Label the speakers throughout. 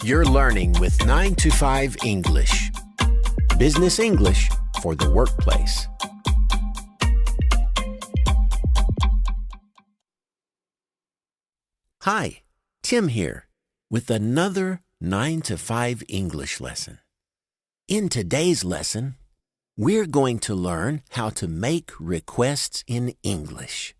Speaker 1: You're learning with 9 to 5 English. Business English for the workplace. Hi, Tim here with another 9 to 5 English lesson. In today's lesson, we're going to learn how to make requests in English.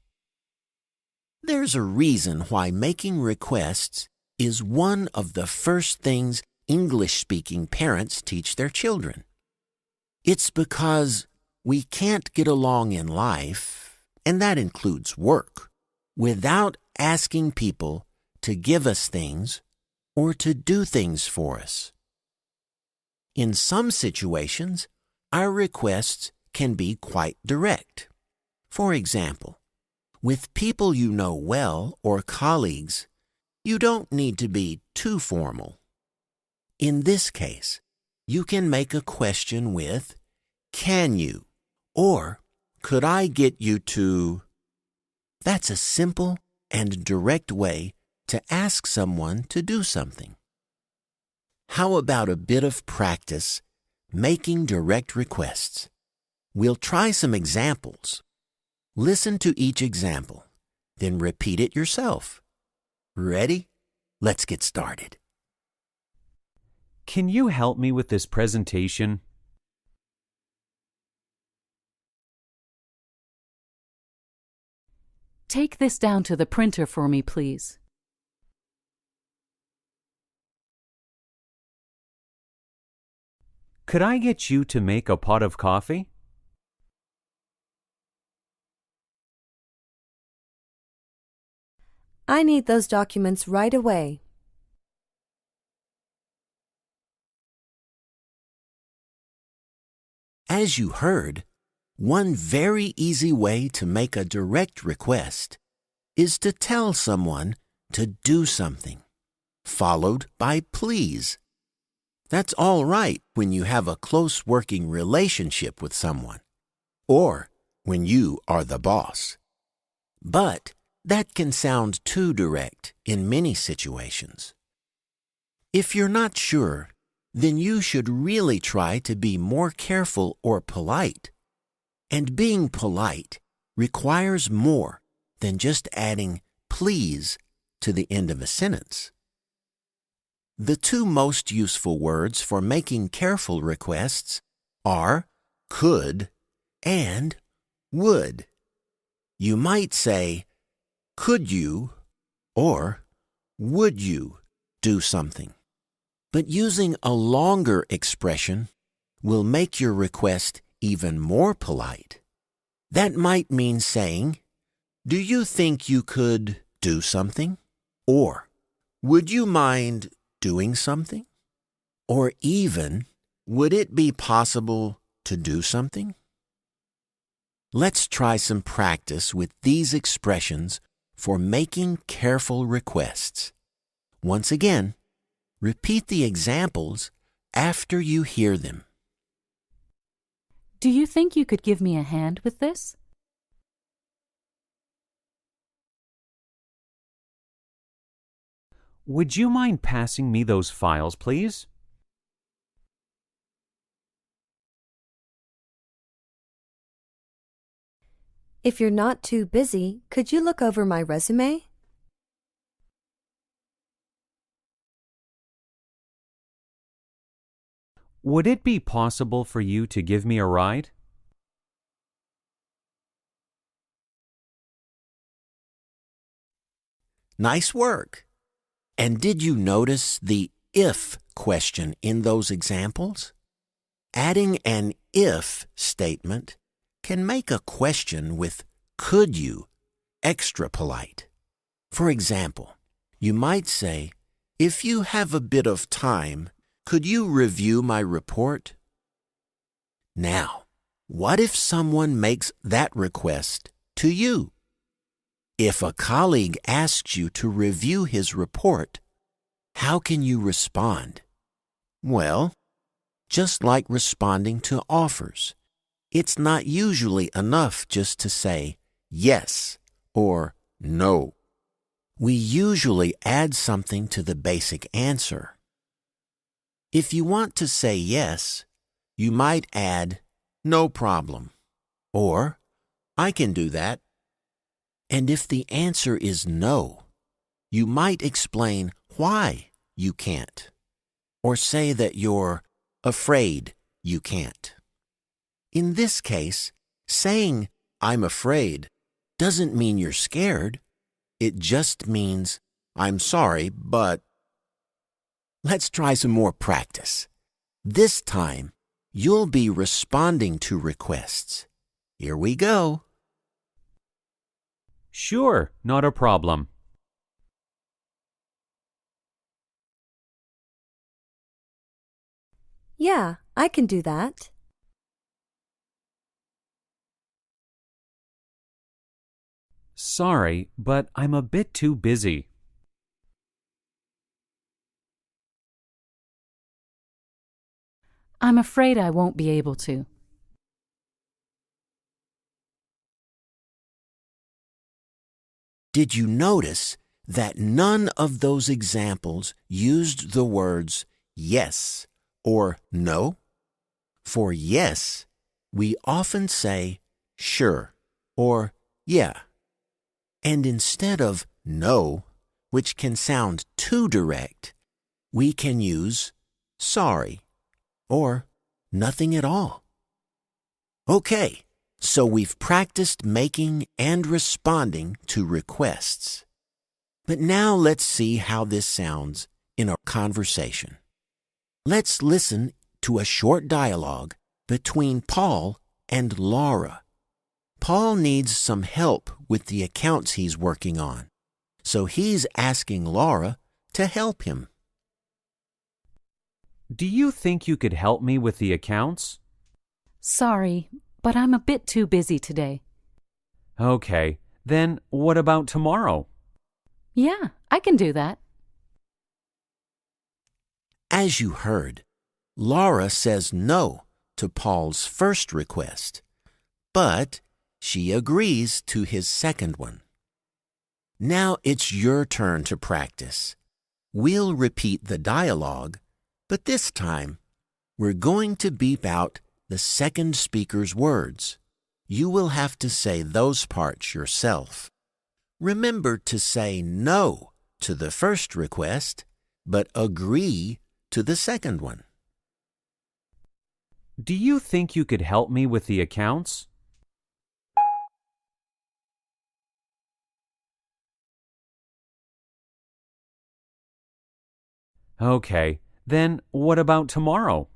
Speaker 1: There's a reason why making requests is one of the first things English-speaking parents teach their children. It's because we can't get along in life, and that includes work, without asking people to give us things or to do things for us. In some situations, our requests can be quite direct. For example, with people you know well or colleagues, you don't need to be too formal. In this case, you can make a question with, "Can you?" or "Could I get you to?" That's a simple and direct way to ask someone to do something. How about a bit of practice making direct requests? We'll try some examples. Listen to each example, then repeat it yourself. Ready? Let's get started.
Speaker 2: Can you help me with this presentation?
Speaker 3: Take this down to the printer for me, please.
Speaker 2: Could I get you to make a pot of coffee?
Speaker 4: I need those documents right away.
Speaker 1: As you heard, one very easy way to make a direct request is to tell someone to do something, followed by please. That's all right when you have a close working relationship with someone, or when you are the boss. But that can sound too direct in many situations. If you're not sure, then you should really try to be more careful or polite. And being polite requires more than just adding please to the end of a sentence. The two most useful words for making careful requests are could and would. You might say, "Could you?" or "Would you?" do something. But using a longer expression will make your request even more polite. That might mean saying, "Do you think you could do something?" or "Would you mind doing something?" or even, "Would it be possible to do something?" Let's try some practice with these expressions for making careful requests. Once again, repeat the examples after you hear them.
Speaker 3: Do you think you could give me a hand with this?
Speaker 2: Would you mind passing me those files, please?
Speaker 4: If you're not too busy, could you look over my resume?
Speaker 2: Would it be possible for you to give me a ride?
Speaker 1: Nice work! And did you notice the if question in those examples? Adding an if statement can make a question with could you extra polite. For example, you might say, "If you have a bit of time, could you review my report?" Now, what if someone makes that request to you? If a colleague asks you to review his report, how can you respond? Well, just like responding to offers, it's not usually enough just to say yes or no. We usually add something to the basic answer. If you want to say yes, you might add, "No problem," or "I can do that." And if the answer is no, you might explain why you can't, or say that you're afraid you can't. In this case, saying "I'm afraid" doesn't mean you're scared. It just means "I'm sorry, but..." Let's try some more practice. This time, you'll be responding to requests. Here we go.
Speaker 2: Sure, not a problem.
Speaker 4: Yeah, I can do that.
Speaker 2: Sorry, but I'm a bit too busy.
Speaker 3: I'm afraid I won't be able to.
Speaker 1: Did you notice that none of those examples used the words yes or no? For yes, we often say sure or yeah. And instead of no, which can sound too direct, we can use sorry or nothing at all. Okay, so we've practiced making and responding to requests. But now let's see how this sounds in a conversation. Let's listen to a short dialogue between Paul and Laura. Paul needs some help with the accounts he's working on, so he's asking Laura to help him.
Speaker 2: Do you think you could help me with the accounts?
Speaker 3: Sorry, but I'm a bit too busy today.
Speaker 2: Okay, then what about tomorrow?
Speaker 3: Yeah, I can do that.
Speaker 1: As you heard, Laura says no to Paul's first request, but she agrees to his second one. Now it's your turn to practice. We'll repeat the dialogue, but this time we're going to beep out the second speaker's words. You will have to say those parts yourself. Remember to say no to the first request, but agree to the second one.
Speaker 2: Do you think you could help me with the accounts? Okay, then what about tomorrow?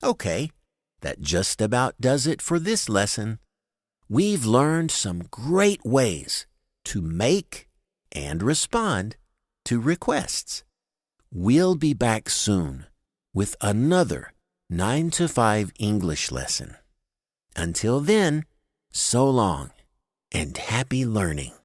Speaker 1: Okay, that just about does it for this lesson. We've learned some great ways to make and respond to requests. We'll be back soon with another 9 to 5 English lesson. Until then, so long and happy learning.